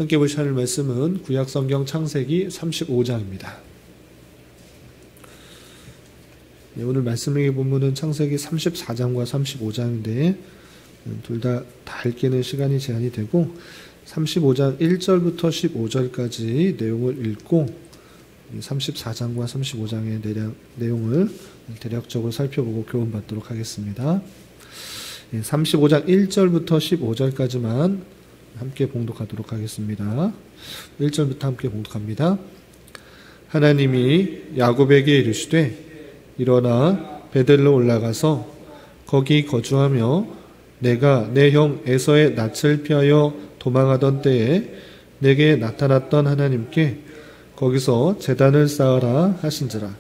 함께 보실 말씀은 구약성경 창세기 35장입니다. 오늘 말씀의 본문은 창세기 34장과 35장인데 둘 다 읽기는 시간이 제한이 되고 35장 1절부터 15절까지 내용을 읽고 34장과 35장의 내용을 대략적으로 살펴보고 교훈받도록 하겠습니다. 35장 1절부터 15절까지만 함께 봉독하도록 하겠습니다. 1절부터 함께 봉독합니다. 하나님이 야곱에게 이르시되 일어나 베델로 올라가서 거기 거주하며 내가 내 형 에서의 낯을 피하여 도망하던 때에 내게 나타났던 하나님께 거기서 제단을 쌓으라 하신지라.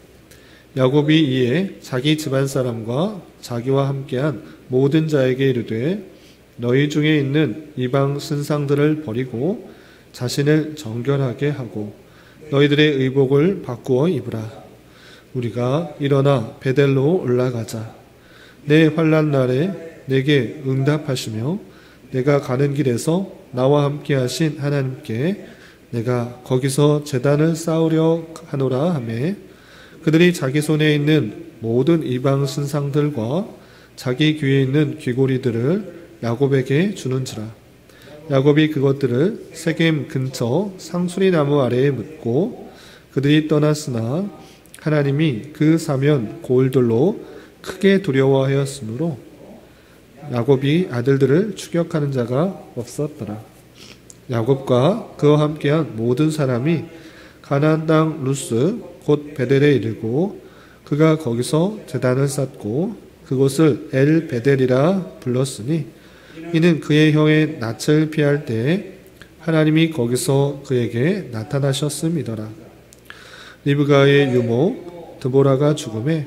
야곱이 이에 자기 집안 사람과 자기와 함께한 모든 자에게 이르되 너희 중에 있는 이방 신상들을 버리고 자신을 정결하게 하고 너희들의 의복을 바꾸어 입으라. 우리가 일어나 베델로 올라가자. 내 환난 날에 내게 응답하시며 내가 가는 길에서 나와 함께 하신 하나님께 내가 거기서 제단을 쌓으려 하노라 하매 그들이 자기 손에 있는 모든 이방 신상들과 자기 귀에 있는 귀고리들을 야곱에게 주는지라. 야곱이 그것들을 세겜 근처 상수리 나무 아래에 묻고 그들이 떠났으나 하나님이 그 사면 고을들로 크게 두려워하였으므로 야곱이 아들들을 추격하는 자가 없었더라. 야곱과 그와 함께한 모든 사람이 가나안 땅 루스 곧 베델에 이르고 그가 거기서 제단을 쌓고 그곳을 엘 베델이라 불렀으니 이는 그의 형의 낯을 피할 때에 하나님이 거기서 그에게 나타나셨음이더라. 리브가의 유모 드보라가 죽음에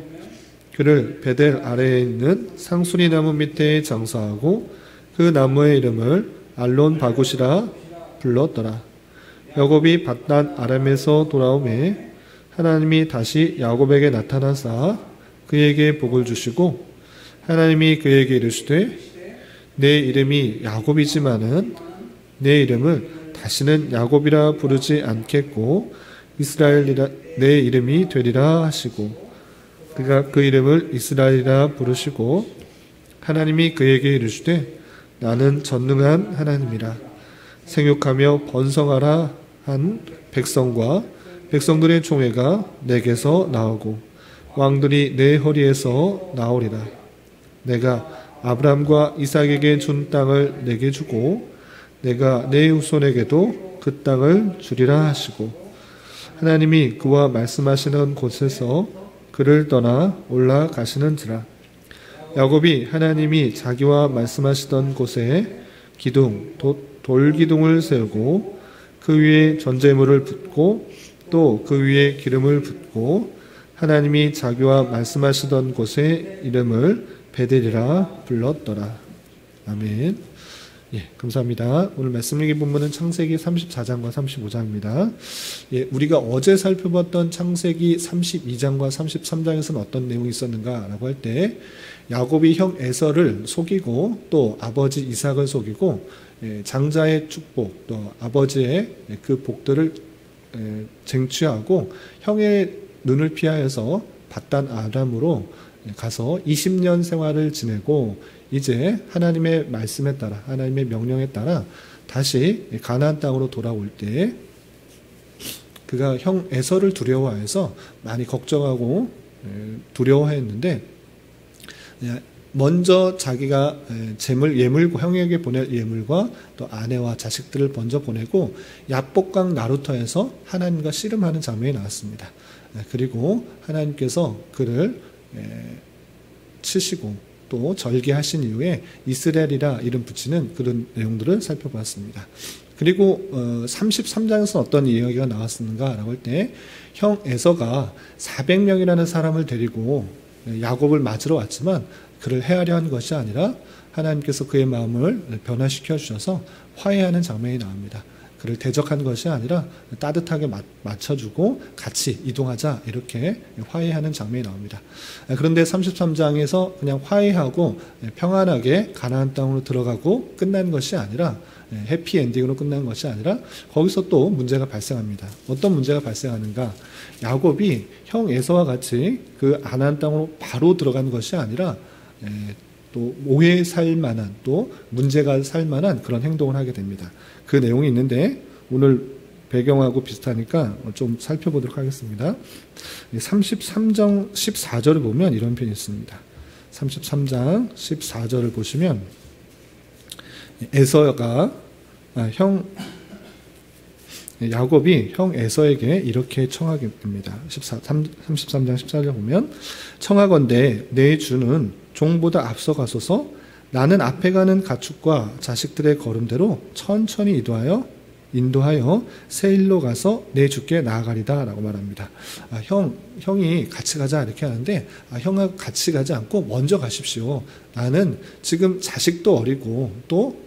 그를 베델 아래에 있는 상수리 나무 밑에 장사하고 그 나무의 이름을 알론 바굿이라 불렀더라. 야곱이 밧단 아람에서 돌아오매 하나님이 다시 야곱에게 나타나사 그에게 복을 주시고 하나님이 그에게 이르시되 내 이름이 야곱이지만은 내 이름을 다시는 야곱이라 부르지 않겠고 이스라엘이라 내 이름이 되리라 하시고 그가 그 이름을 이스라엘이라 부르시고 하나님이 그에게 이르시되 나는 전능한 하나님이라. 생육하며 번성하라 한 백성과 백성들의 총회가 내게서 나오고 왕들이 내 허리에서 나오리라. 내가 아브람과 이삭에게 준 땅을 내게 주고 내가 내 후손에게도 그 땅을 주리라 하시고 하나님이 그와 말씀하시는 곳에서 그를 떠나 올라가시는지라. 야곱이 하나님이 자기와 말씀하시던 곳에 기둥, 돌기둥을 세우고 그 위에 전제물을 붓고 또 그 위에 기름을 붓고 하나님이 자기와 말씀하시던 곳의 이름을 베델이라 불렀더라. 아멘. 예, 감사합니다. 오늘 말씀 읽기 본문은 창세기 34장과 35장입니다. 예, 우리가 어제 살펴봤던 창세기 32장과 33장에서는 어떤 내용이 있었는가라고 할 때 야곱이 형 에서를 속이고 또 아버지 이삭을 속이고 장자의 축복 또 아버지의 그 복들을 쟁취하고 형의 눈을 피하여서 밧단 아람으로 가서 20년 생활을 지내고 이제 하나님의 말씀에 따라 하나님의 명령에 따라 다시 가나안 땅으로 돌아올 때 그가 형 에서를 두려워해서 많이 걱정하고 두려워했는데 먼저 자기가 예물과 형에게 보낼 예물과 또 아내와 자식들을 먼저 보내고 야복강 나루터에서 하나님과 씨름하는 장면이 나왔습니다. 그리고 하나님께서 그를 치시고 또 절개하신 이후에 이스라엘이라 이름 붙이는 그런 내용들을 살펴봤습니다. 그리고 33장에서 어떤 이야기가 나왔는가라고 할 때 형 에서가 400명이라는 사람을 데리고 야곱을 맞으러 왔지만 그를 해하려 한 것이 아니라 하나님께서 그의 마음을 변화시켜 주셔서 화해하는 장면이 나옵니다. 그를 대적한 것이 아니라 따뜻하게 맞춰주고 같이 이동하자 이렇게 화해하는 장면이 나옵니다. 그런데 33장에서 그냥 화해하고 평안하게 가나안 땅으로 들어가고 끝난 것이 아니라 해피엔딩으로 끝난 것이 아니라 거기서 또 문제가 발생합니다. 어떤 문제가 발생하는가? 야곱이 형 에서와 같이 그 가나안 땅으로 바로 들어간 것이 아니라 또 오해 살 만한 또 문제가 살 만한 그런 행동을 하게 됩니다. 그 내용이 있는데 오늘 배경하고 비슷하니까 좀 살펴보도록 하겠습니다. 33장 14절을 보면 이런 표현이 있습니다. 33장 14절을 보시면 야곱이 형 에서에게 이렇게 청하게 됩니다. 33장 14절 보면 청하건대 내 주는 종보다 앞서가소서 나는 앞에 가는 가축과 자식들의 걸음대로 천천히 인도하여 세일로 가서 내 주께 나아가리다 라고 말합니다. 형이 같이 가자 이렇게 하는데 형하고 같이 가지 않고 먼저 가십시오. 나는 지금 자식도 어리고 또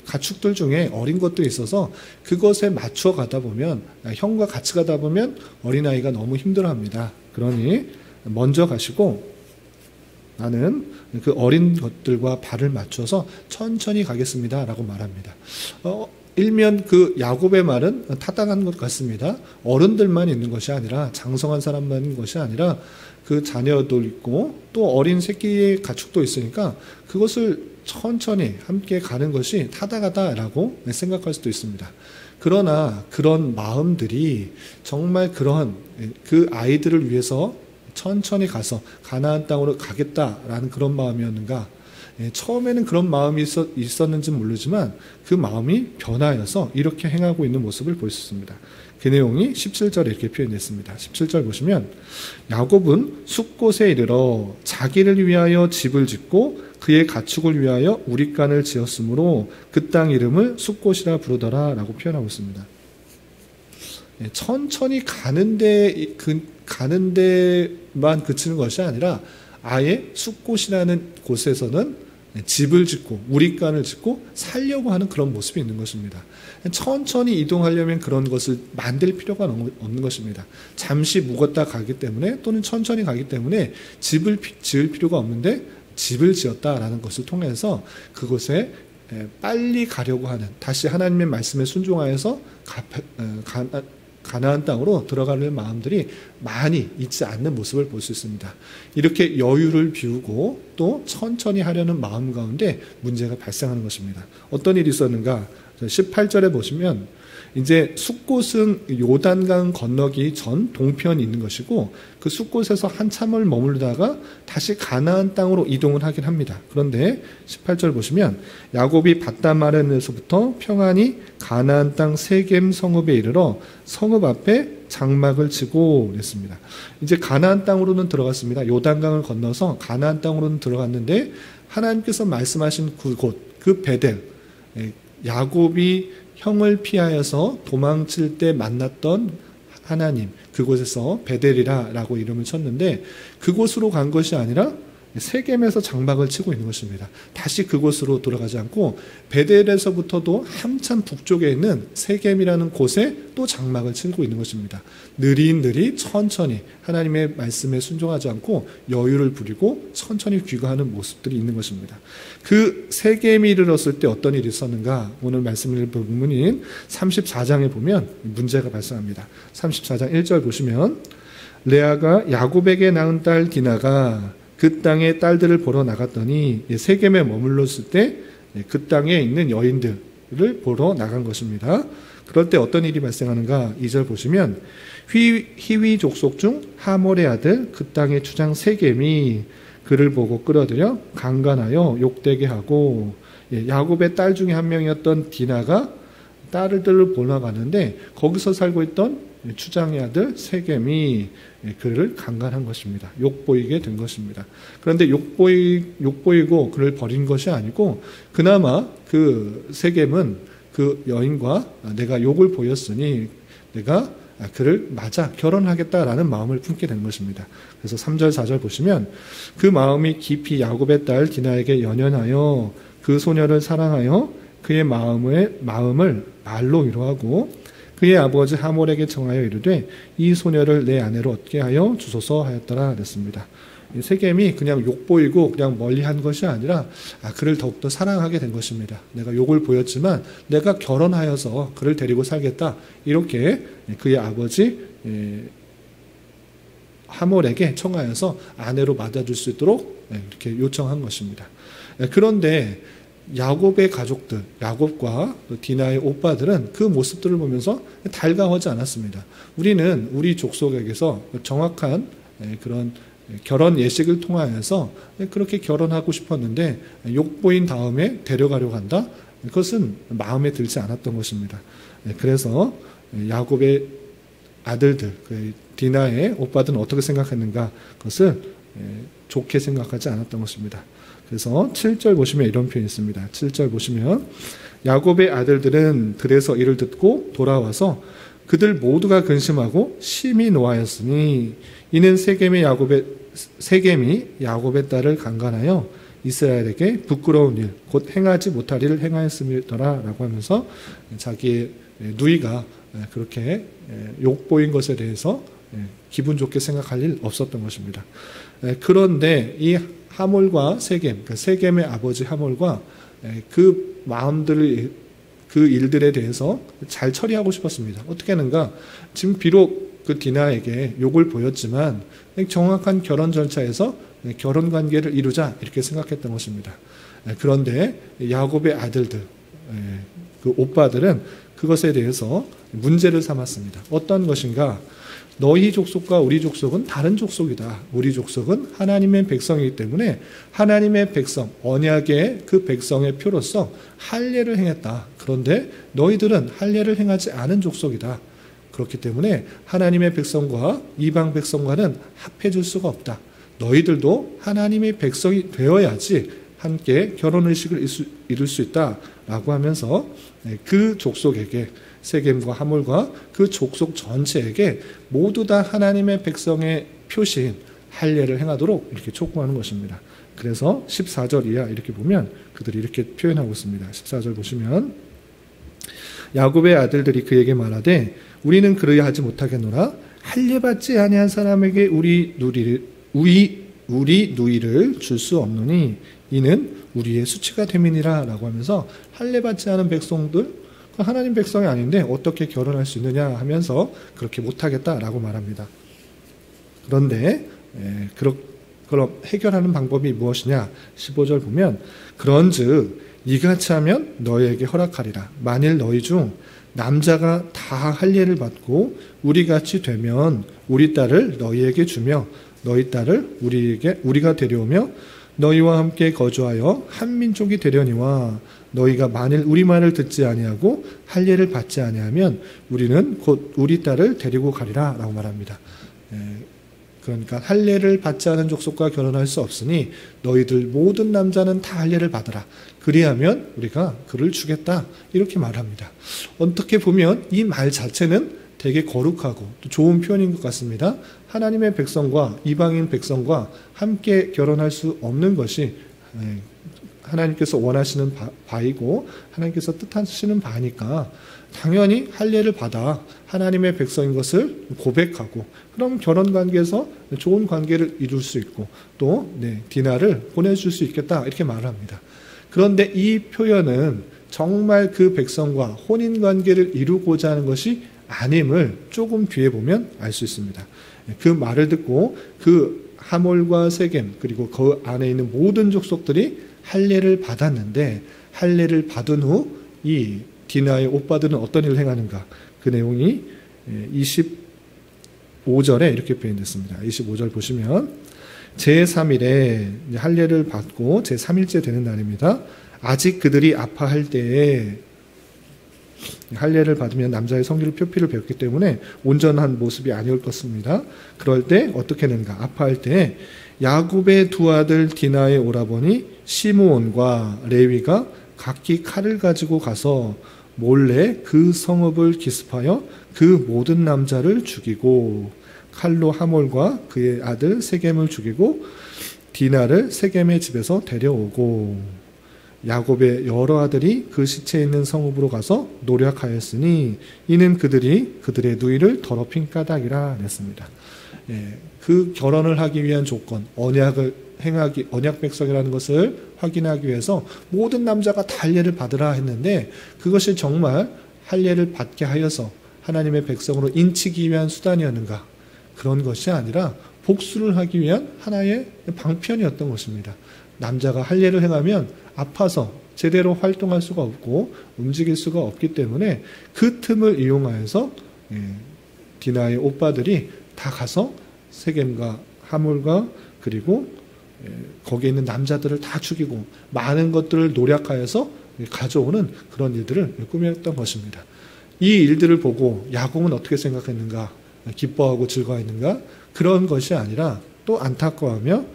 가축들 중에 어린 것도 있어서 그것에 맞춰 가다 보면 형과 같이 가다 보면 어린아이가 너무 힘들어합니다. 그러니 먼저 가시고 나는 그 어린 것들과 발을 맞춰서 천천히 가겠습니다 라고 말합니다. 일면 그 야곱의 말은 타당한 것 같습니다. 어른들만 있는 것이 아니라 장성한 사람만 있는 것이 아니라 그 자녀도 있고 또 어린 새끼의 가축도 있으니까 그것을 천천히 함께 가는 것이 타당하다라고 생각할 수도 있습니다. 그러나 그런 마음들이 정말 그런 그 아이들을 위해서 천천히 가서 가나안 땅으로 가겠다라는 그런 마음이었는가? 처음에는 그런 마음이 있었는지 모르지만 그 마음이 변하여서 이렇게 행하고 있는 모습을 볼 수 있습니다. 그 내용이 17절에 이렇게 표현됐습니다. 17절 보시면 야곱은 숫곳에 이르러 자기를 위하여 집을 짓고 그의 가축을 위하여 우릿간을 지었으므로 그 땅 이름을 숫곳이라 부르더라 라고 표현하고 있습니다. 천천히 가는 데만 그치는 것이 아니라 아예 숫곳이라는 곳에서는 집을 짓고 우릿간을 짓고 살려고 하는 그런 모습이 있는 것입니다. 천천히 이동하려면 그런 것을 만들 필요가 없는 것입니다. 잠시 묵었다 가기 때문에 또는 천천히 가기 때문에 집을 지을 필요가 없는데 집을 지었다라는 것을 통해서 그곳에 빨리 가려고 하는 다시 하나님의 말씀에 순종하여서 가나안 땅으로 들어가는 마음들이 많이 있지 않는 모습을 볼 수 있습니다. 이렇게 여유를 비우고 또 천천히 하려는 마음 가운데 문제가 발생하는 것입니다. 어떤 일이 있었는가? 18절에 보시면 이제 숫곳은 요단강 건너기 전 동편이 있는 것이고 그 숫곳에서 한참을 머물다가 다시 가나안 땅으로 이동을 하긴 합니다. 그런데 18절 보시면 야곱이 밧다마렌에서부터 평안히 가나안 땅 세겜 성읍에 이르러 성읍 앞에 장막을 치고 그랬습니다. 이제 가나안 땅으로는 들어갔습니다. 요단강을 건너서 가나안 땅으로는 들어갔는데 하나님께서 말씀하신 그곳, 그 베델, 야곱이 형을 피하여서 도망칠 때 만났던 하나님, 그곳에서 베델이라고 이름을 쳤는데 그곳으로 간 것이 아니라 세겜에서 장막을 치고 있는 것입니다. 다시 그곳으로 돌아가지 않고 베델에서부터도 한참 북쪽에 있는 세겜이라는 곳에 또 장막을 치고 있는 것입니다. 느릿느릿 천천히 하나님의 말씀에 순종하지 않고 여유를 부리고 천천히 귀가하는 모습들이 있는 것입니다. 그 세겜이 이르렀을 때 어떤 일이 있었는가? 오늘 말씀드릴 부분인 34장에 보면 문제가 발생합니다. 34장 1절 보시면 레아가 야곱에게 낳은 딸 디나가 그 땅의 딸들을 보러 나갔더니 세겜에 머물렀을 때 그 땅에 있는 여인들을 보러 나간 것입니다. 그럴 때 어떤 일이 발생하는가? 2절 보시면 히위 족속 중 하몰의 아들 그 땅의 주장 세겜이 그를 보고 끌어들여 강간하여 욕되게 하고 야곱의 딸 중에 한 명이었던 디나가 딸들을 보러 가는데 거기서 살고 있던 추장의 아들 세겜이 그를 강간한 것입니다. 욕보이게 된 것입니다. 그런데 욕보이고 그를 버린 것이 아니고 그나마 그 세겜은 그 여인과 내가 욕을 보였으니 내가 그를 맞아 결혼하겠다라는 마음을 품게 된 것입니다. 그래서 3절 4절 보시면 그 마음이 깊이 야곱의 딸 디나에게 연연하여 그 소녀를 사랑하여 그의 마음을 말로 위로하고 그의 아버지 하몰에게 청하여 이르되 이 소녀를 내 아내로 얻게 하여 주소서 하였더라 그랬습니다. 세겜이 그냥 욕 보이고 그냥 멀리한 것이 아니라 그를 더욱더 사랑하게 된 것입니다. 내가 욕을 보였지만 내가 결혼하여서 그를 데리고 살겠다. 이렇게 그의 아버지 하몰에게 청하여서 아내로 맞아줄 수 있도록 이렇게 요청한 것입니다. 그런데 야곱의 가족들, 야곱과 디나의 오빠들은 그 모습들을 보면서 달가워하지 않았습니다. 우리는 우리 족속에게서 정확한 그런 결혼 예식을 통하여서 그렇게 결혼하고 싶었는데 욕보인 다음에 데려가려고 한다? 그것은 마음에 들지 않았던 것입니다. 그래서 야곱의 아들들, 디나의 오빠들은 어떻게 생각했는가? 그것을 좋게 생각하지 않았던 것입니다. 그래서 7절 보시면 이런 표현이 있습니다. 7절 보시면 야곱의 아들들은 들에서 이를 듣고 돌아와서 그들 모두가 근심하고 심히 노하였으니 이는 세겜이 야곱의 딸을 강간하여 이스라엘에게 부끄러운 일, 곧 행하지 못할 일을 행하였음이더라 라고 하면서 자기의 누이가 그렇게 욕보인 것에 대해서 기분 좋게 생각할 일 없었던 것입니다. 그런데 이 하몰과 세겜, 세겜의 아버지 하몰과 그 마음들을 그 일들에 대해서 잘 처리하고 싶었습니다. 어떻게 하는가? 지금 비록 그 디나에게 욕을 보였지만 정확한 결혼 절차에서 결혼 관계를 이루자 이렇게 생각했던 것입니다. 그런데 야곱의 아들들, 그 오빠들은 그것에 대해서 문제를 삼았습니다. 어떤 것인가? 너희 족속과 우리 족속은 다른 족속이다. 우리 족속은 하나님의 백성이기 때문에 하나님의 백성, 언약의 그 백성의 표로서 할례를 행했다. 그런데 너희들은 할례를 행하지 않은 족속이다. 그렇기 때문에 하나님의 백성과 이방 백성과는 합해질 수가 없다. 너희들도 하나님의 백성이 되어야지 함께 결혼의식을 이룰 수 있다라고 하면서 그 족속에게 세겜과 하몰과 그 족속 전체에게 모두 다 하나님의 백성의 표시인 할례를 행하도록 이렇게 촉구하는 것입니다. 그래서 14절 이하 이렇게 보면 그들이 이렇게 표현하고 있습니다. 14절 보시면 야곱의 아들들이 그에게 말하되 우리는 그러하지 못하겠노라. 할례 받지 아니한 사람에게 우리 누이를 줄 수 없노니 이는 우리의 수치가 됨이니라 라고 하면서 할례 받지 않은 백성들, 하나님 백성이 아닌데 어떻게 결혼할 수 있느냐 하면서 그렇게 못하겠다라고 말합니다. 그런데 그럼 해결하는 방법이 무엇이냐? 15절 보면 그런즉 이같이 하면 너희에게 허락하리라. 만일 너희 중 남자가 다 할례를 받고 우리같이 되면 우리 딸을 너희에게 주며 너희 딸을 우리가 데려오며 너희와 함께 거주하여 한 민족이 되려니와 너희가 만일 우리 말을 듣지 아니하고 할례를 받지 아니하면 우리는 곧 우리 딸을 데리고 가리라 라고 말합니다. 그러니까 할례를 받지 않은 족속과 결혼할 수 없으니 너희들 모든 남자는 다 할례를 받으라. 그리하면 우리가 그를 주겠다. 이렇게 말합니다. 어떻게 보면 이 말 자체는 되게 거룩하고 또 좋은 표현인 것 같습니다. 하나님의 백성과 이방인 백성과 함께 결혼할 수 없는 것이 하나님께서 원하시는 바이고 하나님께서 뜻하시는 바니까 당연히 할례를 받아 하나님의 백성인 것을 고백하고 그럼 결혼 관계에서 좋은 관계를 이룰 수 있고 또 디나를 보내줄 수 있겠다 이렇게 말을 합니다. 그런데 이 표현은 정말 그 백성과 혼인 관계를 이루고자 하는 것이 아님을 조금 뒤에 보면 알 수 있습니다. 그 말을 듣고 그 하몰과 세겜 그리고 그 안에 있는 모든 족속들이 할례를 받았는데 할례를 받은 후 이 디나의 오빠들은 어떤 일을 행하는가? 그 내용이 25절에 이렇게 표현됐습니다. 25절 보시면 제3일에 할례를 받고 제3일째 되는 날입니다. 아직 그들이 아파할 때에 할례를 받으면 남자의 성기를 표피를 배웠기 때문에 온전한 모습이 아니올 것입니다. 그럴 때 어떻게 하는가? 아파할 때 야곱의 두 아들 디나의 오라버니 시므온과 레위가 각기 칼을 가지고 가서 몰래 그 성읍을 기습하여 그 모든 남자를 죽이고 칼로 하몰과 그의 아들 세겜을 죽이고 디나를 세겜의 집에서 데려오고 야곱의 여러 아들이 그 시체에 있는 성읍으로 가서 노력하였으니 이는 그들이 그들의 누이를 더럽힌 까닭이라 냈습니다. 그 결혼을 하기 위한 조건, 언약 백성이라는 것을 확인하기 위해서 모든 남자가 다 할례를 받으라 했는데 그것이 정말 할례를 받게 하여서 하나님의 백성으로 인치기 위한 수단이었는가? 그런 것이 아니라 복수를 하기 위한 하나의 방편이었던 것입니다. 남자가 할례를 행하면 아파서 제대로 활동할 수가 없고 움직일 수가 없기 때문에 그 틈을 이용하여서 디나의 오빠들이 다 가서 세겜과 하물과 그리고 거기에 있는 남자들을 다 죽이고 많은 것들을 노력하여서 가져오는 그런 일들을 꾸몄던 것입니다. 이 일들을 보고 야곱은 어떻게 생각했는가? 기뻐하고 즐거워했는가? 그런 것이 아니라 또 안타까워하며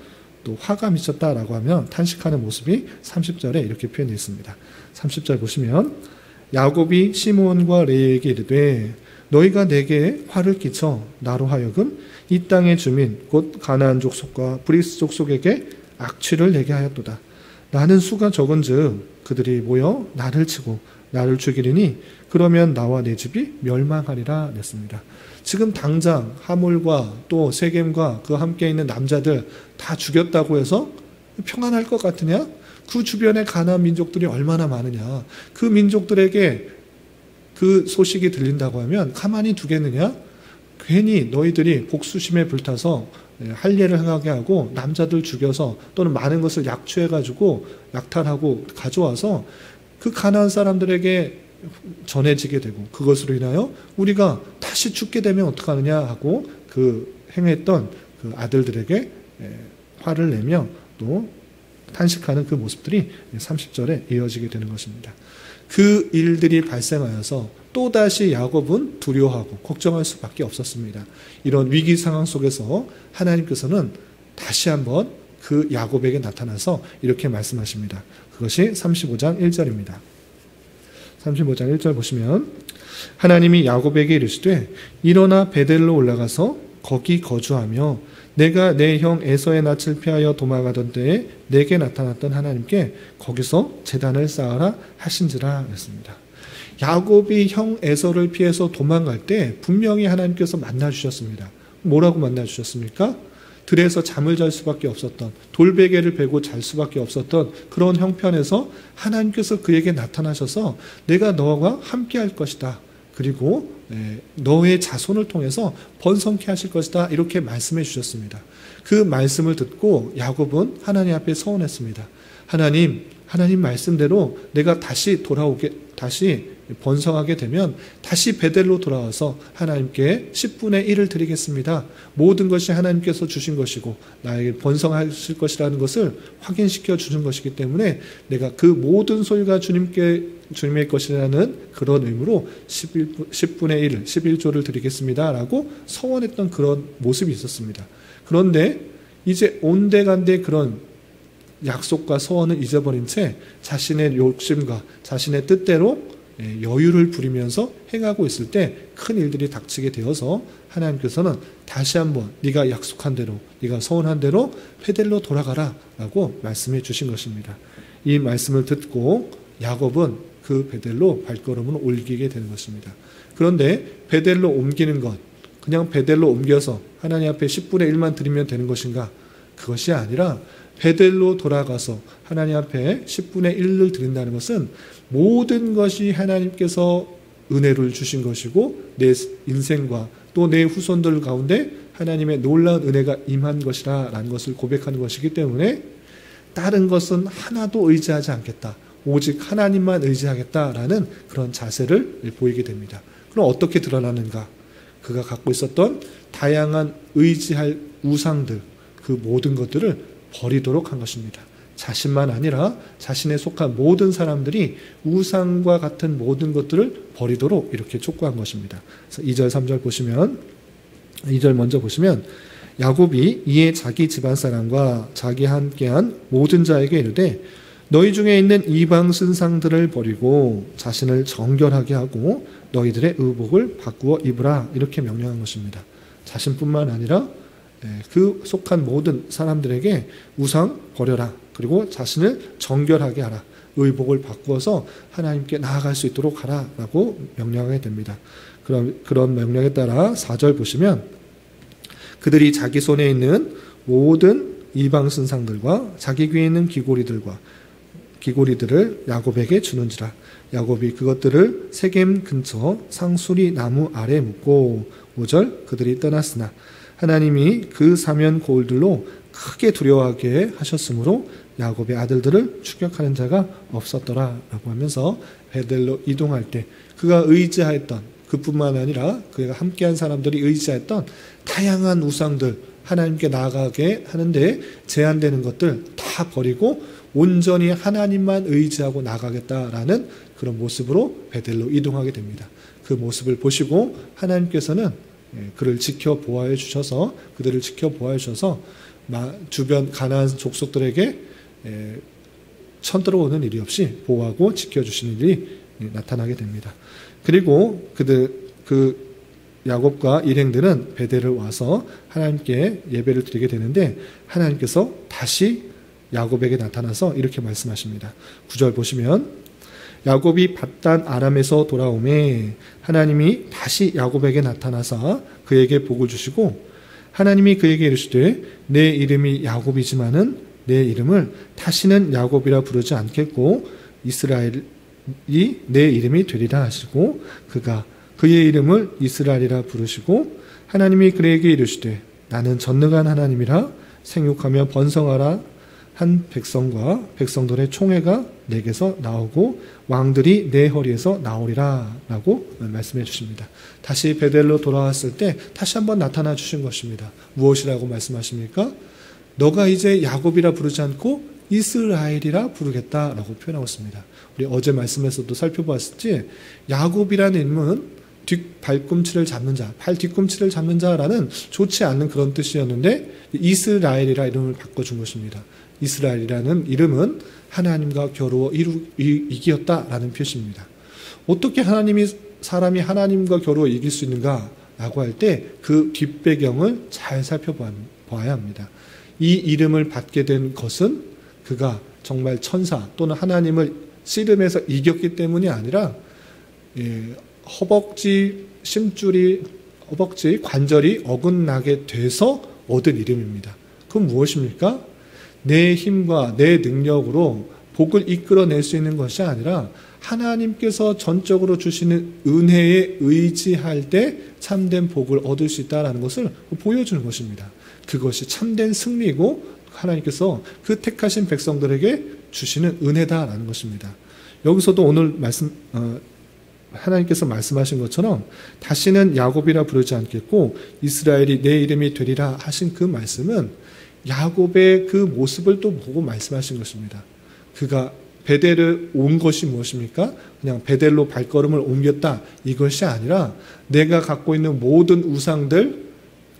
또 화가 미쳤다라고 하면 탄식하는 모습이 30절에 이렇게 표현되어 있습니다. 30절 보시면 야곱이 시므온과 레에게 이르되 너희가 내게 화를 끼쳐 나로 하여금 이 땅의 주민 곧 가나안 족속과 브리스 족속에게 악취를 내게 하였도다. 나는 수가 적은즉 그들이 모여 나를 치고 나를 죽이리니 그러면 나와 내 집이 멸망하리라 냈습니다. 지금 당장 하물과 또 세겜과 그 함께 있는 남자들 다 죽였다고 해서 평안할 것 같으냐? 그 주변에 가나안 민족들이 얼마나 많으냐? 그 민족들에게 그 소식이 들린다고 하면 가만히 두겠느냐? 괜히 너희들이 복수심에 불타서 할례를 행하게 하고 남자들 죽여서 또는 많은 것을 약취해가지고 약탈하고 가져와서 그 가나안 사람들에게 전해지게 되고 그것으로 인하여 우리가 다시 죽게 되면 어떡하느냐 하고 그 행했던 그 아들들에게 화를 내며 또 탄식하는 그 모습들이 30절에 이어지게 되는 것입니다. 그 일들이 발생하여서 또다시 야곱은 두려워하고 걱정할 수밖에 없었습니다. 이런 위기 상황 속에서 하나님께서는 다시 한번 그 야곱에게 나타나서 이렇게 말씀하십니다. 그것이 35장 1절입니다. 35장 1절 보시면 하나님이 야곱에게 이르시되 일어나 베델로 올라가서 거기 거주하며 내가 내 형 에서의 낯을 피하여 도망가던 때에 내게 나타났던 하나님께 거기서 제단을 쌓아라 하신지라 했습니다. 야곱이 형 에서를 피해서 도망갈 때 분명히 하나님께서 만나주셨습니다. 뭐라고 만나주셨습니까? 들에서 잠을 잘 수밖에 없었던, 돌베개를 베고 잘 수밖에 없었던 그런 형편에서 하나님께서 그에게 나타나셔서 내가 너와 함께 할 것이다. 그리고 너의 자손을 통해서 번성케 하실 것이다. 이렇게 말씀해 주셨습니다. 그 말씀을 듣고 야곱은 하나님 앞에 서원했습니다. 하나님 말씀대로 내가 다시 번성하게 되면 다시 베델로 돌아와서 하나님께 10분의 1을 드리겠습니다. 모든 것이 하나님께서 주신 것이고 나에게 번성하실 것이라는 것을 확인시켜 주는 것이기 때문에 내가 그 모든 소유가 주님의 것이라는 그런 의무로 10분의 1, 11조를 드리겠습니다. 라고 서원했던 그런 모습이 있었습니다. 그런데 이제 온데간데 그런 약속과 서원을 잊어버린 채 자신의 욕심과 자신의 뜻대로 여유를 부리면서 행하고 있을 때 큰 일들이 닥치게 되어서 하나님께서는 다시 한번 네가 약속한 대로 네가 서원한 대로 베델로 돌아가라 라고 말씀해 주신 것입니다. 이 말씀을 듣고 야곱은 그 베델로 발걸음을 옮기게 되는 것입니다. 그런데 베델로 옮기는 것 그냥 베델로 옮겨서 하나님 앞에 10분의 1만 드리면 되는 것인가? 그것이 아니라 베델로 돌아가서 하나님 앞에 10분의 1을 드린다는 것은 모든 것이 하나님께서 은혜를 주신 것이고 내 인생과 또 내 후손들 가운데 하나님의 놀라운 은혜가 임한 것이라 라는 것을 고백하는 것이기 때문에 다른 것은 하나도 의지하지 않겠다. 오직 하나님만 의지하겠다라는 그런 자세를 보이게 됩니다. 그럼 어떻게 드러나는가? 그가 갖고 있었던 다양한 의지할 우상들 그 모든 것들을 버리도록 한 것입니다. 자신만 아니라 자신에 속한 모든 사람들이 우상과 같은 모든 것들을 버리도록 이렇게 촉구한 것입니다. 그래서 2절 3절 보시면 2절 먼저 보시면 야곱이 이에 자기 집안 사람과 자기 함께한 모든 자에게 이르되 너희 중에 있는 이방 신상들을 버리고 자신을 정결하게 하고 너희들의 의복을 바꾸어 입으라 이렇게 명령한 것입니다. 자신뿐만 아니라 그 속한 모든 사람들에게 우상 버려라. 그리고 자신을 정결하게 하라. 의복을 바꾸어서 하나님께 나아갈 수 있도록 하라라고 명령하게 됩니다. 그런 명령에 따라 4절 보시면 그들이 자기 손에 있는 모든 이방 신상들과 자기 귀에 있는 귀고리들을 야곱에게 주는지라. 야곱이 그것들을 세겜 근처 상수리 나무 아래 묻고 5절 그들이 떠났으나 하나님이 그 사면 고울들로 크게 두려워하게 하셨으므로 야곱의 아들들을 추격하는 자가 없었더라 라고 하면서 베델로 이동할 때 그가 의지하였던 그뿐만 아니라 그가 함께한 사람들이 의지했던 다양한 우상들 하나님께 나아가게 하는데 제한되는 것들 다 버리고 온전히 하나님만 의지하고 나가겠다라는 그런 모습으로 베델로 이동하게 됩니다. 그 모습을 보시고 하나님께서는 그들을 지켜보아해 주셔서 주변 가나안 족속들에게 쳐들어오는 일이 없이 보호하고 지켜주시는 일이 나타나게 됩니다. 그리고 그 야곱과 일행들은 베델을 와서 하나님께 예배를 드리게 되는데 하나님께서 다시 야곱에게 나타나서 이렇게 말씀하십니다. 9절 보시면 야곱이 밧단 아람에서 돌아오매 하나님이 다시 야곱에게 나타나사 그에게 복을 주시고 하나님이 그에게 이르시되 내 이름이 야곱이지만은 내 이름을 다시는 야곱이라 부르지 않겠고 이스라엘이 내 이름이 되리라 하시고 그가 그의 이름을 이스라엘이라 부르시고 하나님이 그에게 이르시되 나는 전능한 하나님이라 생육하며 번성하라 한 백성과 백성들의 총회가 내게서 나오고 왕들이 내 허리에서 나오리라 라고 말씀해 주십니다. 다시 베델로 돌아왔을 때 다시 한번 나타나 주신 것입니다. 무엇이라고 말씀하십니까? 너가 이제 야곱이라 부르지 않고 이스라엘이라 부르겠다라고 표현하고 있습니다. 우리 어제 말씀에서도 살펴봤었지 야곱이라는 이름은 발꿈치를 잡는 자, 발 뒤꿈치를 잡는 자라는 좋지 않은 그런 뜻이었는데 이스라엘이라 이름을 바꿔준 것입니다. 이스라엘이라는 이름은 하나님과 겨루어 이기었다라는 표시입니다. 어떻게 사람이 하나님과 겨루어 이길 수 있는가라고 할 때 그 뒷배경을 잘 살펴봐야 합니다. 이 이름을 받게 된 것은 그가 정말 천사 또는 하나님을 씨름해서 이겼기 때문이 아니라 허벅지 관절이 어긋나게 돼서 얻은 이름입니다. 그건 무엇입니까? 내 힘과 내 능력으로 복을 이끌어낼 수 있는 것이 아니라 하나님께서 전적으로 주시는 은혜에 의지할 때 참된 복을 얻을 수 있다는 것을 보여주는 것입니다. 그것이 참된 승리고 하나님께서 그 택하신 백성들에게 주시는 은혜다라는 것입니다. 여기서도 오늘 하나님께서 말씀하신 것처럼 다시는 야곱이라 부르지 않겠고 이스라엘이 내 이름이 되리라 하신 그 말씀은 야곱의 그 모습을 또 보고 말씀하신 것입니다. 그가 베델을 온 것이 무엇입니까? 그냥 베델로 발걸음을 옮겼다 이것이 아니라 내가 갖고 있는 모든 우상들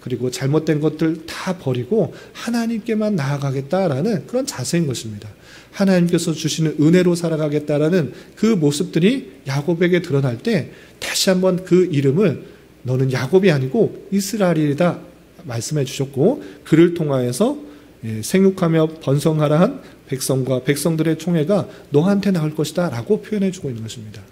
그리고 잘못된 것들 다 버리고 하나님께만 나아가겠다라는 그런 자세인 것입니다. 하나님께서 주시는 은혜로 살아가겠다라는 그 모습들이 야곱에게 드러날 때 다시 한번 그 이름을 너는 야곱이 아니고 이스라엘이다 말씀해 주셨고 그를 통하여서 생육하며 번성하라 한 백성과 백성들의 총회가 너한테 나올 것이다 라고 표현해 주고 있는 것입니다.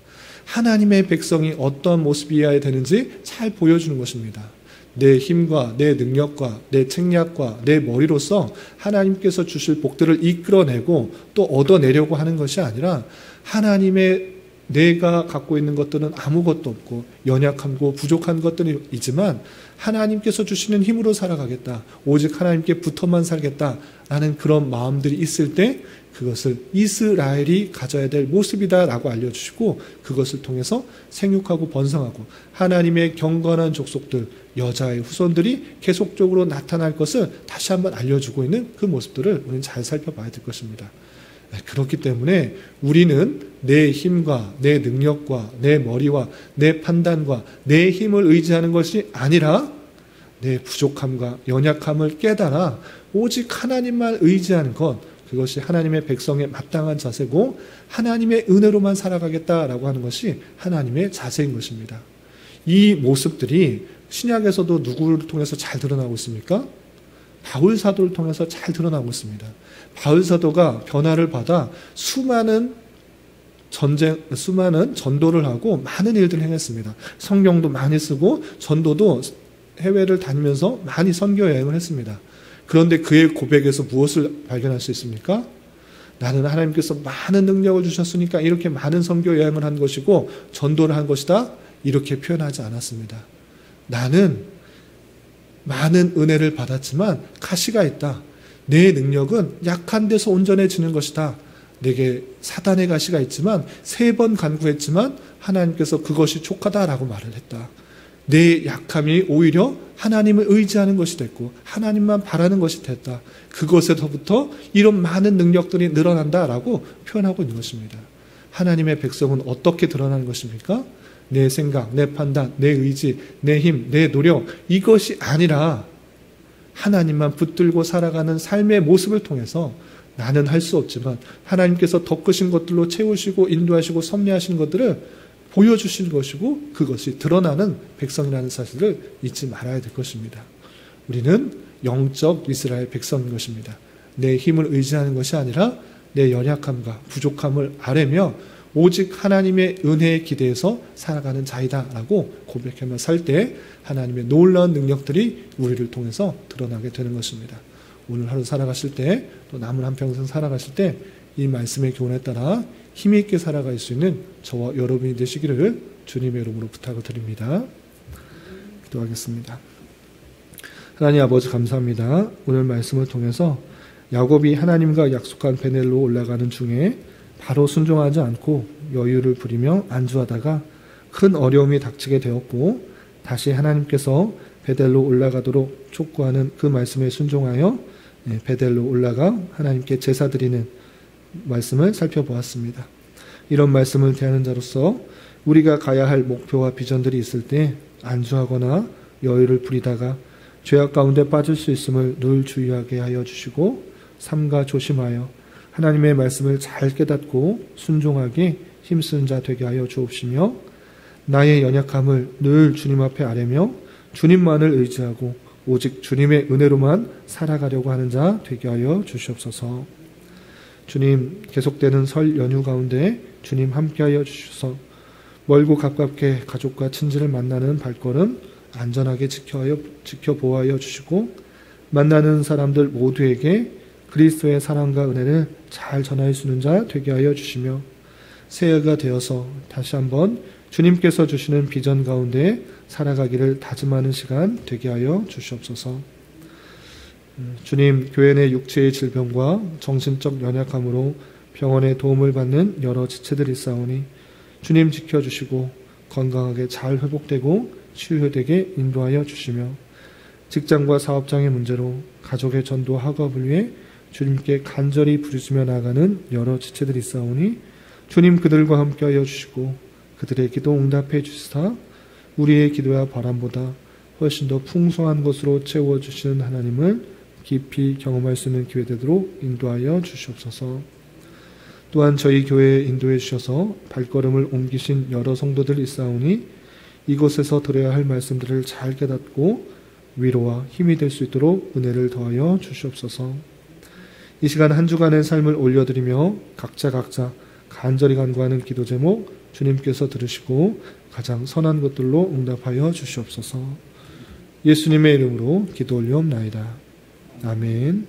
하나님의 백성이 어떤 모습이어야 되는지 잘 보여주는 것입니다. 내 힘과 내 능력과 내 책략과 내 머리로서 하나님께서 주실 복들을 이끌어내고 또 얻어내려고 하는 것이 아니라 하나님의 내가 갖고 있는 것들은 아무것도 없고 연약하고 부족한 것들이지만 하나님께서 주시는 힘으로 살아가겠다. 오직 하나님께 붙어만 살겠다라는 그런 마음들이 있을 때 그것을 이스라엘이 가져야 될 모습이다라고 알려주시고 그것을 통해서 생육하고 번성하고 하나님의 경건한 족속들, 여자의 후손들이 계속적으로 나타날 것을 다시 한번 알려주고 있는 그 모습들을 우리는 잘 살펴봐야 될 것입니다. 그렇기 때문에 우리는 내 힘과 내 능력과 내 머리와 내 판단과 내 힘을 의지하는 것이 아니라 내 부족함과 연약함을 깨달아 오직 하나님만 의지하는 것 그것이 하나님의 백성의 마땅한 자세고 하나님의 은혜로만 살아가겠다라고 하는 것이 하나님의 자세인 것입니다. 이 모습들이 신약에서도 누구를 통해서 잘 드러나고 있습니까? 바울 사도를 통해서 잘 드러나고 있습니다. 바울 사도가 변화를 받아 수많은 수많은 전도를 하고 많은 일들을 행했습니다. 성경도 많이 쓰고 전도도 해외를 다니면서 많이 선교 여행을 했습니다. 그런데 그의 고백에서 무엇을 발견할 수 있습니까? 나는 하나님께서 많은 능력을 주셨으니까 이렇게 많은 선교 여행을 한 것이고 전도를 한 것이다. 이렇게 표현하지 않았습니다. 나는 많은 은혜를 받았지만 가시가 있다. 내 능력은 약한 데서 온전해지는 것이다. 내게 사단의 가시가 있지만 3번 간구했지만 하나님께서 그것이 족하다라고 말을 했다. 내 약함이 오히려 하나님을 의지하는 것이 됐고 하나님만 바라는 것이 됐다. 그것에서부터 이런 많은 능력들이 늘어난다라고 표현하고 있는 것입니다. 하나님의 백성은 어떻게 드러나는 것입니까? 내 생각, 내 판단, 내 의지, 내 힘, 내 노력 이것이 아니라 하나님만 붙들고 살아가는 삶의 모습을 통해서 나는 할 수 없지만 하나님께서 더 크신 것들로 채우시고 인도하시고 섭리하신 것들을 보여주신 것이고 그것이 드러나는 백성이라는 사실을 잊지 말아야 될 것입니다. 우리는 영적 이스라엘 백성인 것입니다. 내 힘을 의지하는 것이 아니라 내 연약함과 부족함을 아뢰며 오직 하나님의 은혜에 기대해서 살아가는 자이다라고 고백하며 살 때 하나님의 놀라운 능력들이 우리를 통해서 드러나게 되는 것입니다. 오늘 하루 살아가실 때 또 남은 한평생 살아가실 때 이 말씀의 교훈에 따라 힘이 있게 살아갈 수 있는 저와 여러분이 되시기를 주님의 이름으로 부탁을 드립니다. 기도하겠습니다. 하나님 아버지 감사합니다. 오늘 말씀을 통해서 야곱이 하나님과 약속한 베델로 올라가는 중에 바로 순종하지 않고 여유를 부리며 안주하다가 큰 어려움이 닥치게 되었고 다시 하나님께서 베델로 올라가도록 촉구하는 그 말씀에 순종하여 베델로 올라가 하나님께 제사 드리는 말씀을 살펴보았습니다. 이런 말씀을 대하는 자로서 우리가 가야 할 목표와 비전들이 있을 때 안주하거나 여유를 부리다가 죄악 가운데 빠질 수 있음을 늘 주의하게 하여 주시고 삼가 조심하여 하나님의 말씀을 잘 깨닫고 순종하게 힘쓰는 자 되게 하여 주옵시며 나의 연약함을 늘 주님 앞에 아뢰며 주님만을 의지하고 오직 주님의 은혜로만 살아가려고 하는 자 되게 하여 주시옵소서. 주님 계속되는 설 연휴 가운데 주님 함께하여 주셔서 멀고 가깝게 가족과 친지를 만나는 발걸음 안전하게 지켜보아여 주시고 만나는 사람들 모두에게 그리스도의 사랑과 은혜를 잘 전할 수 있는 자 되게 하여 주시며 새해가 되어서 다시 한번 주님께서 주시는 비전 가운데 살아가기를 다짐하는 시간 되게 하여 주시옵소서. 주님, 교회 내 육체의 질병과 정신적 연약함으로 병원의 도움을 받는 여러 지체들이 있사오니 주님 지켜주시고 건강하게 잘 회복되고 치유되게 인도하여 주시며 직장과 사업장의 문제로 가족의 전도 학업을 위해 주님께 간절히 부르짖으며 나아가는 여러 지체들이 있사오니 주님 그들과 함께하여 주시고 그들의 기도 응답해 주시사 우리의 기도와 바람보다 훨씬 더 풍성한 것으로 채워주시는 하나님을 깊이 경험할 수 있는 기회 되도록 인도하여 주시옵소서. 또한 저희 교회에 인도해 주셔서 발걸음을 옮기신 여러 성도들 있사오니 이곳에서 들어야 할 말씀들을 잘 깨닫고 위로와 힘이 될 수 있도록 은혜를 더하여 주시옵소서. 이 시간 한 주간의 삶을 올려드리며 각자 간절히 간구하는 기도 제목 주님께서 들으시고 가장 선한 것들로 응답하여 주시옵소서. 예수님의 이름으로 기도 올리옵나이다. 아멘.